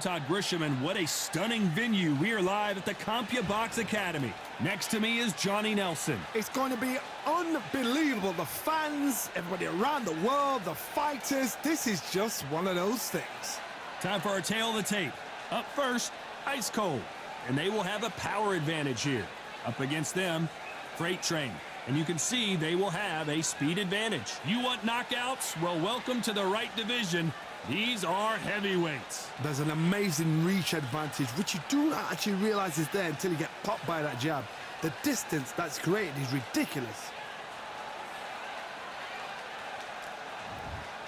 Todd Grisham, and what a stunning venue. We are live at the CompuBox Academy. Next to me is Johnny Nelson. It's going to be unbelievable. The fans, everybody around the world, the fighters. This is just one of those things. Time for our tail of the tape. Up first, Ice Cold. And they will have a power advantage here. Up against them, Freight Train. And you can see they will have a speed advantage. You want knockouts? Well, welcome to the right division. These are heavyweights. There's an amazing reach advantage, which you do not actually realize is there until you get popped by that jab. The distance that's created is ridiculous.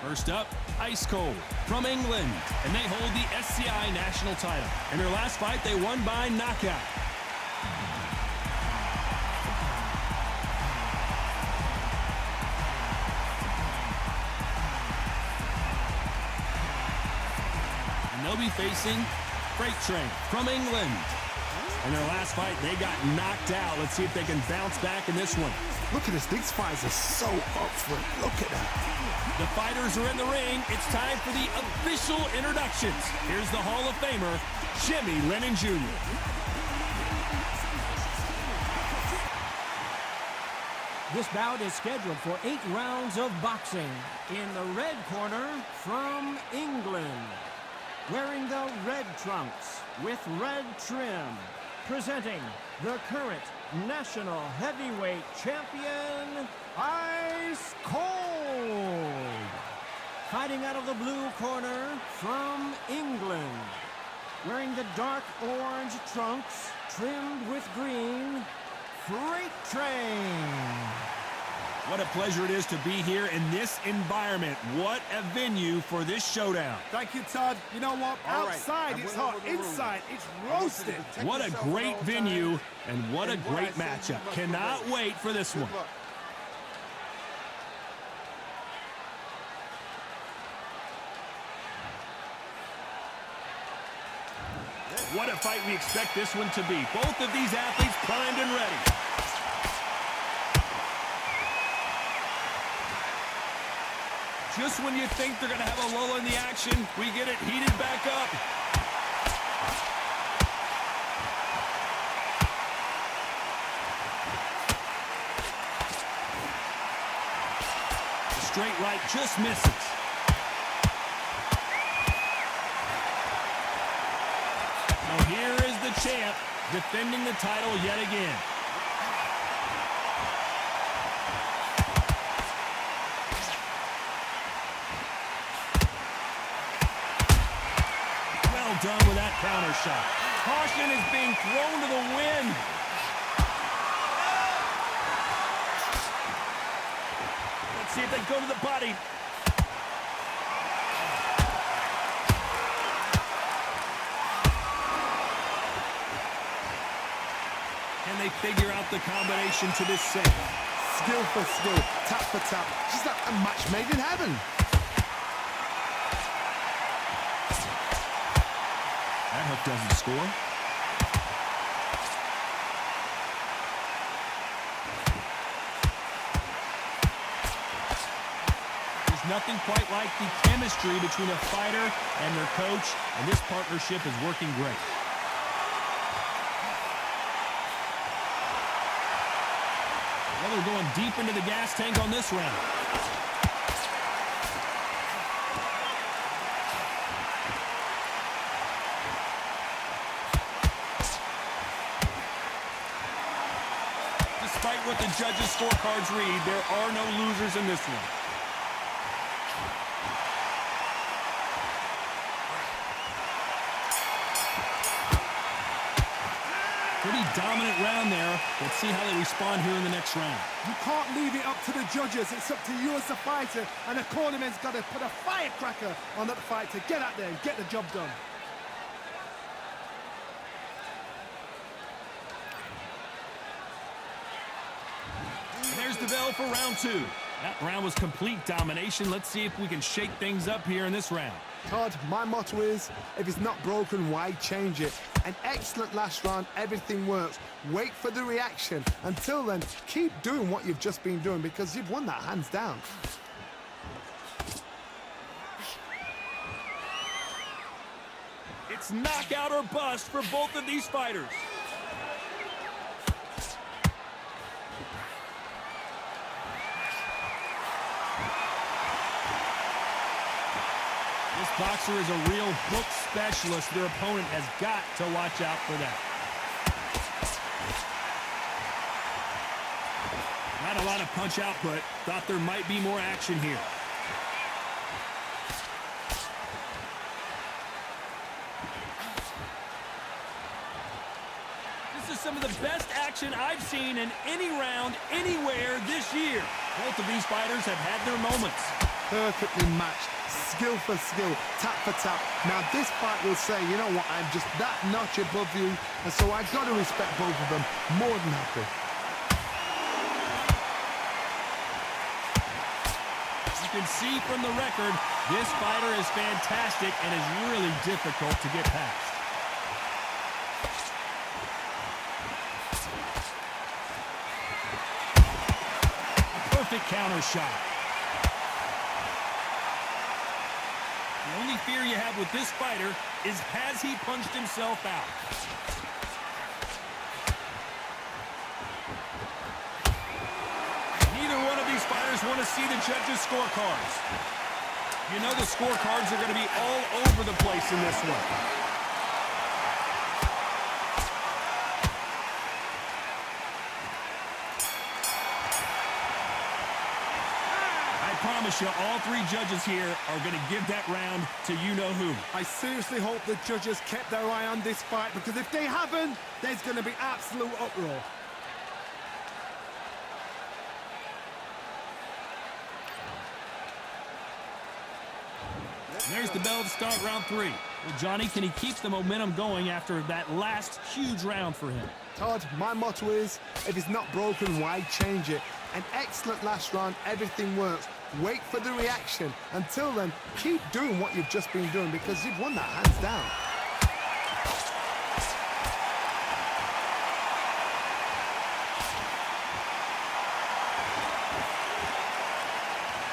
First up, Ice Cold from England, and they hold the SCI national title. In their last fight, they won by knockout. And they'll be facing Freight Train from England. In their last fight, they got knocked out. Let's see if they can bounce back in this one. Look at this. These fights are so up for it. Look at that. The fighters are in the ring. It's time for the official introductions. Here's the Hall of Famer, Jimmy Lennon Jr. This bout is scheduled for 8 rounds of boxing. In the red corner, from England, wearing the red trunks with red trim, presenting the current national heavyweight champion, Ice Cold. Fighting out of the blue corner, from England, wearing the dark orange trunks trimmed with green, Freight Train. What a pleasure it is to be here in this environment. What a venue for this showdown. Thank you, Todd. You know what? Outside it's hot. Inside it's roasted. What a great venue and what a great matchup. Cannot wait for this one. What a fight we expect this one to be. Both of these athletes primed and ready. Just when you think they're going to have a lull in the action, we get it heated back up. The straight right just misses. Now here is the champ defending the title yet again. Done with that counter shot. Caution is being thrown to the wind. Let's see if they go to the body. Can they figure out the combination to this set? Skill for skill, tap for tap. Just like a match made in heaven. That hook doesn't score. There's nothing quite like the chemistry between a fighter and their coach, and this partnership is working great. Well, they're going deep into the gas tank on this round. Despite what the judges' scorecards read, there are no losers in this one. Pretty dominant round there. Let's see how they respond here in the next round. You can't leave it up to the judges. It's up to you as the fighter, and the cornerman's got to put a firecracker on that fight to get out there and get the job done. There's the bell for round 2. That round was complete domination. Let's see if we can shake things up here in this round. Todd, my motto is, if it's not broken, why change it? An excellent last round, everything works. Wait for the reaction. Until then, keep doing what you've just been doing because you've won that hands down. It's knockout or bust for both of these fighters. This boxer is a real book specialist. Their opponent has got to watch out for that. Not a lot of punch output. Thought there might be more action here. This is some of the best action I've seen in any round, anywhere this year. Both of these fighters have had their moments. Perfectly matched, skill for skill, tap for tap. Now this fight will say, you know what, I'm just that notch above you, and so I've got to respect both of them. More than happy. You can see from the record, this fighter is fantastic and is really difficult to get past. A perfect counter shot. The only fear you have with this fighter is, has he punched himself out? Neither one of these fighters want to see the judges' scorecards. You know the scorecards are going to be all over the place in this one. I promise you, all three judges here are going to give that round to you-know-who. I seriously hope the judges kept their eye on this fight, because if they haven't, there's going to be absolute uproar. There's the bell to start round 3. Well, Johnny, can he keep the momentum going after that last huge round for him? Todd, my motto is, if it's not broken, why change it? An excellent last round, everything works. Wait for the reaction. Until then, keep doing what you've just been doing, because you've won that hands down.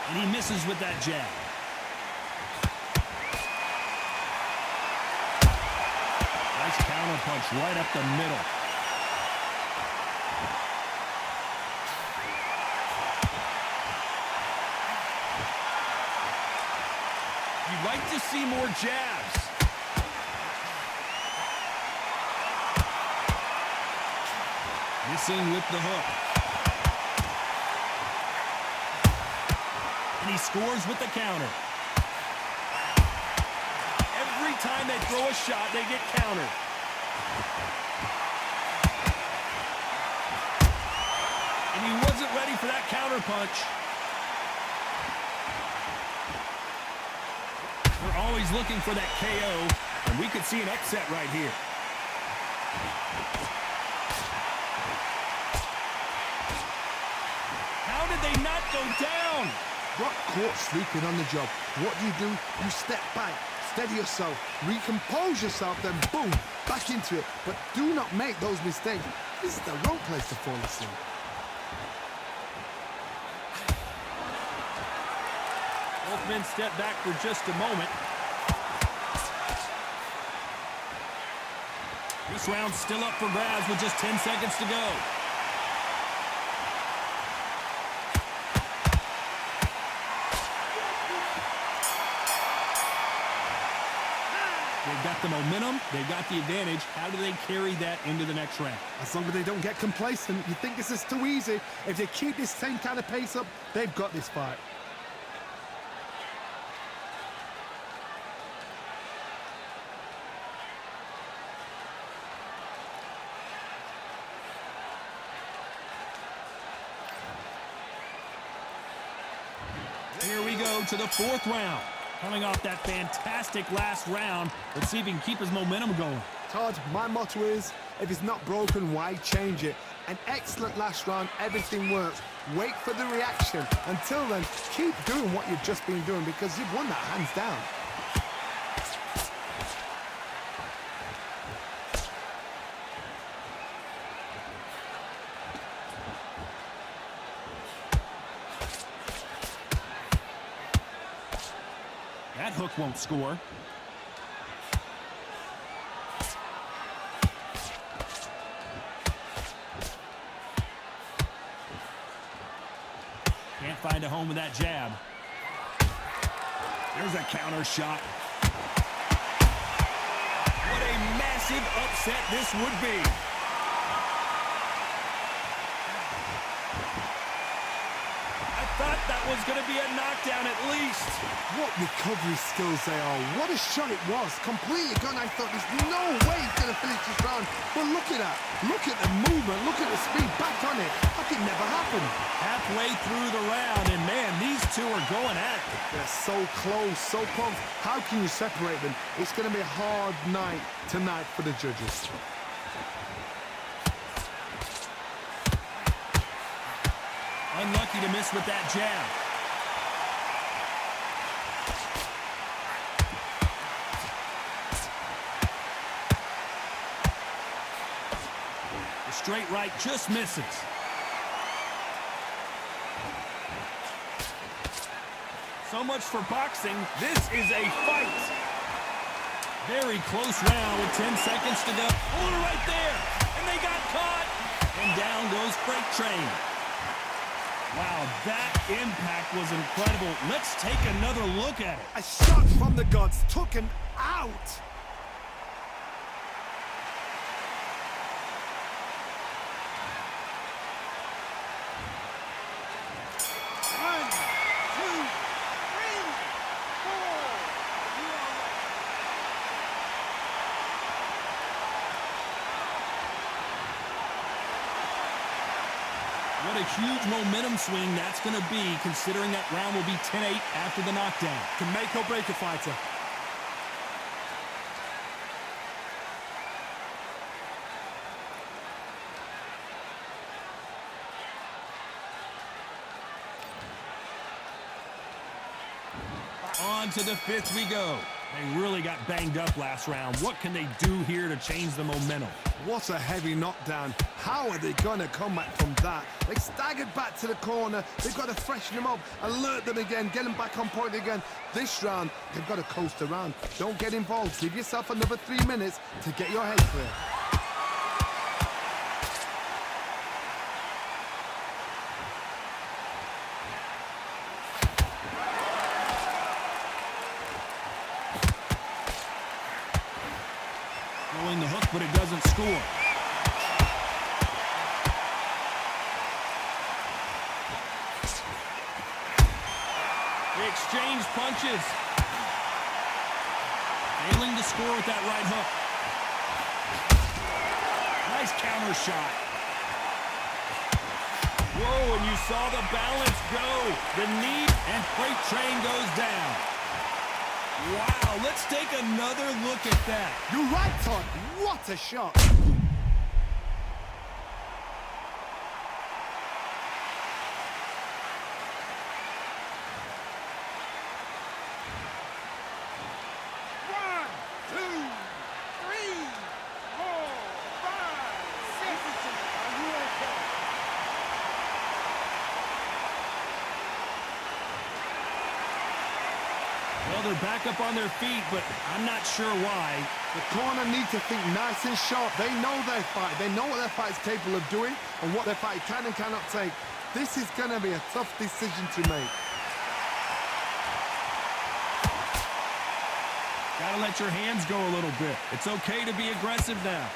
And he misses with that jab. Nice counter punch right up the middle. You'd like to see more jabs. Missing with the hook. And he scores with the counter. Every time they throw a shot, they get countered. And he wasn't ready for that counter punch. They're always looking for that KO, and we could see an upset right here. How did they not go down? Got caught sleeping on the job. What do? You step back, steady yourself, recompose yourself, then boom, back into it. But do not make those mistakes. This is the wrong place to fall asleep. Both men step back for just a moment. This round's still up for grabs with just 10 seconds to go. They've got the momentum, they've got the advantage. How do they carry that into the next round? As long as they don't get complacent, you think this is too easy. If they keep this same kind of pace up, they've got this fight. Here we go to the 4th round. Coming off that fantastic last round, let's see if he can keep his momentum going. Todd, my motto is, if it's not broken, why change it? An excellent last round, everything works. Wait for the reaction. Until then, keep doing what you've just been doing, because you've won that hands down. That hook won't score. find a home with that jab. There's a counter shot. What a massive upset this would be. I thought that was going to be a knockdown at least. What recovery skills they are. What a shot it was. Completely gone. I thought there's no way he's going to finish this round. But look at that. Look at the movement. Look at the speed. Back on it. Like it never happened. Halfway through the round, and man, these two are going at it. They're so close, so close. How can you separate them? It's going to be a hard night tonight for the judges. Unlucky to miss with that jab. The straight right just misses. So much for boxing. This is a fight. Very close round with 10 seconds to go. Oh, right there. And they got caught. And down goes Freight Train. Wow, that impact was incredible. Let's take another look at it. A shot from the gods took him out. What a huge momentum swing that's going to be, considering that round will be 10-8 after the knockdown. Can make or break a fighter. On to the fifth we go. They really got banged up last round. What can they do here to change the momentum? What a heavy knockdown. How are they going to come back from that? They staggered back to the corner. They've got to freshen them up, alert them again, get them back on point again. This round, they've got to coast around. Don't get involved. Give yourself another 3 minutes to get your head clear. Throwing the hook, but it doesn't score. They exchange punches. Failing to score with that right hook. Nice counter shot. Whoa, and you saw the balance go. The knee, and Freight Train goes down. Wow, let's take another look at that. You're right, Todd. What a shot. Well, they're back up on their feet, but I'm not sure why. The corner needs to think nice and sharp. They know their fight. They know what their fight is capable of doing and what their fight can and cannot take. This is going to be a tough decision to make. Gotta let your hands go a little bit. It's okay to be aggressive now.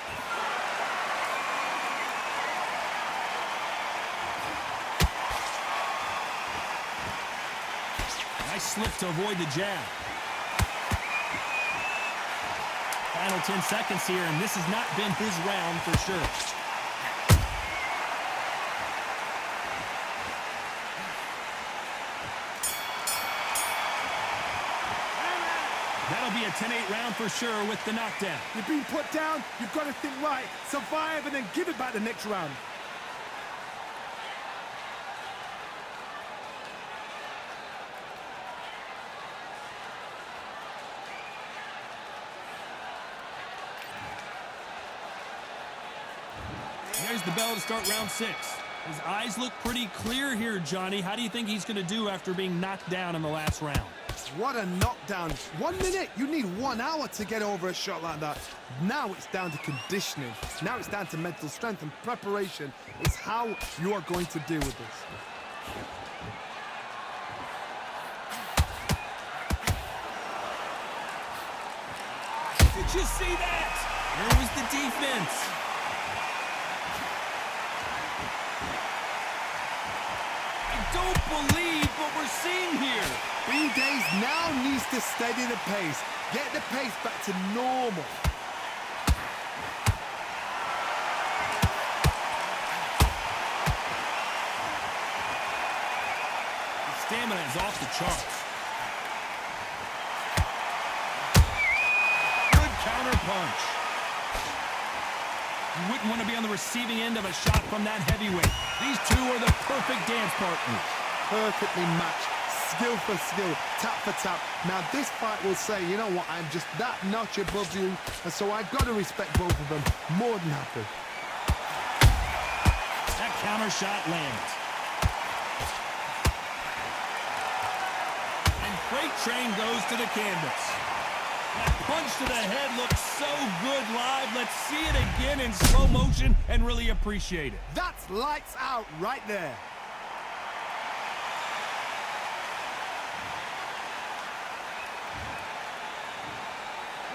Nice slip to avoid the jab. Final 10 seconds here, and this has not been his round for sure. That'll be a 10-8 round for sure with the knockdown. You've been put down. You've got to think right. Survive and then give it back the next round. There's the bell to start round 6. His eyes look pretty clear here, Johnny. How do you think he's going to do after being knocked down in the last round? What a knockdown. 1 minute. You need 1 hour to get over a shot like that. Now it's down to conditioning. Now it's down to mental strength and preparation. It's how you are going to deal with this. Did you see that? Where was the defense? I don't believe what we're seeing here. B-Days now needs to steady the pace. Get the pace back to normal. Stamina is off the charts. Good counter punch. You wouldn't want to be on the receiving end of a shot from that heavyweight. These two are the perfect dance partners. Perfectly matched, skill for skill, tap for tap. Now this fight will say, you know what, I'm just that notch above you, and so I've got to respect both of them. More than happy. That counter shot lands. Freight Train goes to the canvas. That punch to the head looks so good live. Let's see it again in slow motion and really appreciate it. That's lights out right there.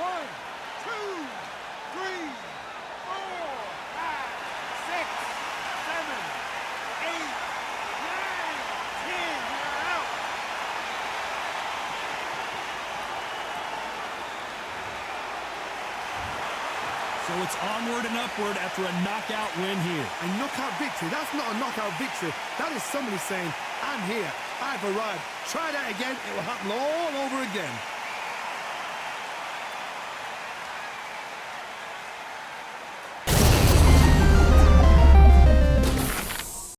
One, two, three, 4, 5, 6, 7, 8, 9, 10. You're out. So it's onward and upward after a knockout win here. A knockout victory? That's not a knockout victory. That is somebody saying, I'm here, I've arrived. Try that again, it will happen all over again.